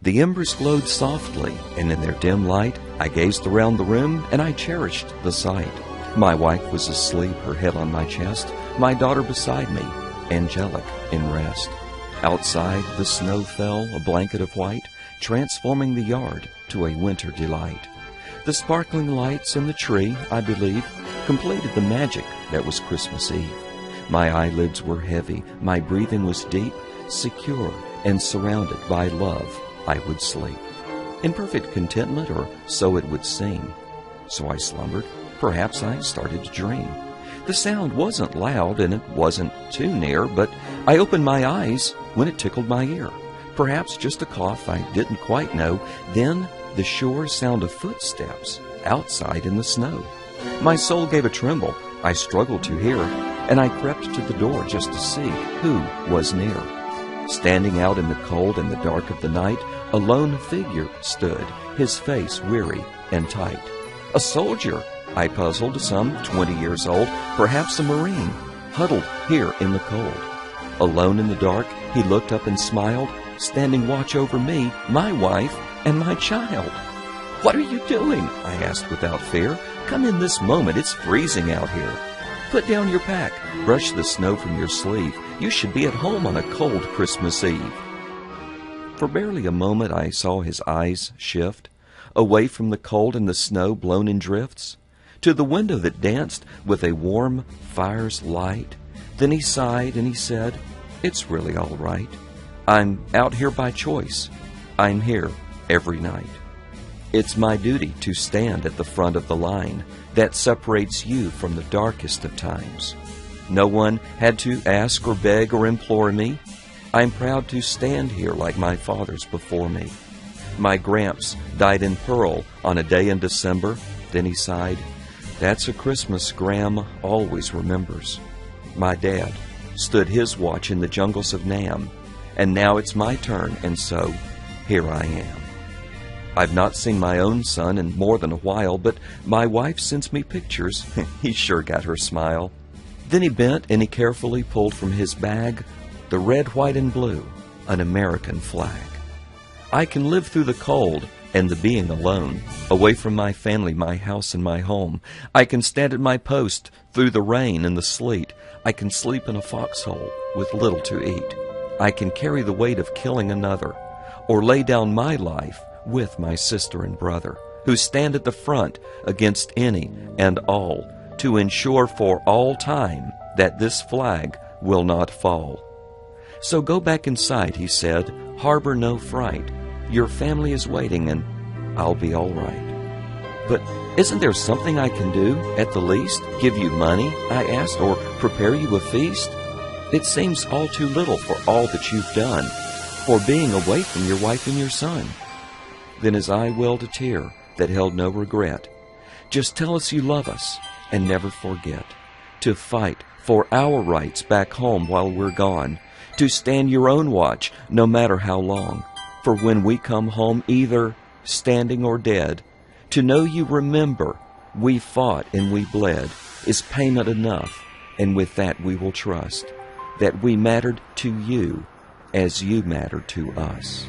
The embers glowed softly, and in their dim light I gazed around the room, and I cherished the sight. My wife was asleep, her head on my chest, my daughter beside me, angelic in rest. Outside the snow fell, a blanket of white, transforming the yard to a winter delight. The sparkling lights in the tree, I believe, completed the magic that was Christmas Eve. My eyelids were heavy, my breathing was deep, secure and surrounded by love I would sleep. In perfect contentment, or so it would seem. So I slumbered, perhaps I started to dream. The sound wasn't loud and it wasn't too near, but I opened my eyes when it tickled my ear. Perhaps just a cough, I didn't quite know. Then the sure sound of footsteps outside in the snow. My soul gave a tremble, I struggled to hear, and I crept to the door just to see who was near. Standing out in the cold and the dark of the night, a lone figure stood, his face weary and tight. A soldier, I puzzled, some 20 years old, perhaps a Marine, huddled here in the cold. Alone in the dark, he looked up and smiled, standing watch over me, my wife, and my child. "What are you doing?" I asked without fear. "Come in this moment, it's freezing out here. Put down your pack, brush the snow from your sleeve. You should be at home on a cold Christmas Eve." For barely a moment I saw his eyes shift, away from the cold and the snow blown in drifts, to the window that danced with a warm fire's light. Then he sighed and he said, "It's really all right. I'm out here by choice. I'm here every night. It's my duty to stand at the front of the line that separates you from the darkest of times. No one had to ask or beg or implore me. I'm proud to stand here like my fathers before me. My Gramps died in Pearl on a day in December." Then he sighed, "That's a Christmas Gram always remembers. My dad stood his watch in the jungles of Nam, and now it's my turn, and so here I am. I've not seen my own son in more than a while, but my wife sends me pictures." He sure got her smile. Then he bent and he carefully pulled from his bag the red, white, and blue, an American flag. I can live through the cold and the being alone, away from my family, my house, and my home. I can stand at my post through the rain and the sleet. I can sleep in a foxhole with little to eat. I can carry the weight of killing another, or lay down my life with my sister and brother, who stand at the front against any and all to ensure for all time that this flag will not fall. So go back inside, he said, harbor no fright. Your family is waiting and I'll be all right. But isn't there something I can do, at the least? Give you money, I asked, or prepare you a feast? It seems all too little for all that you've done, for being away from your wife and your son. Then his eye welled a tear that held no regret. Just tell us you love us and never forget to fight for our rights back home while we're gone, to stand your own watch no matter how long. For when we come home, either standing or dead, to know you remember we fought and we bled is payment enough, and with that we will trust that we mattered to you as you mattered to us.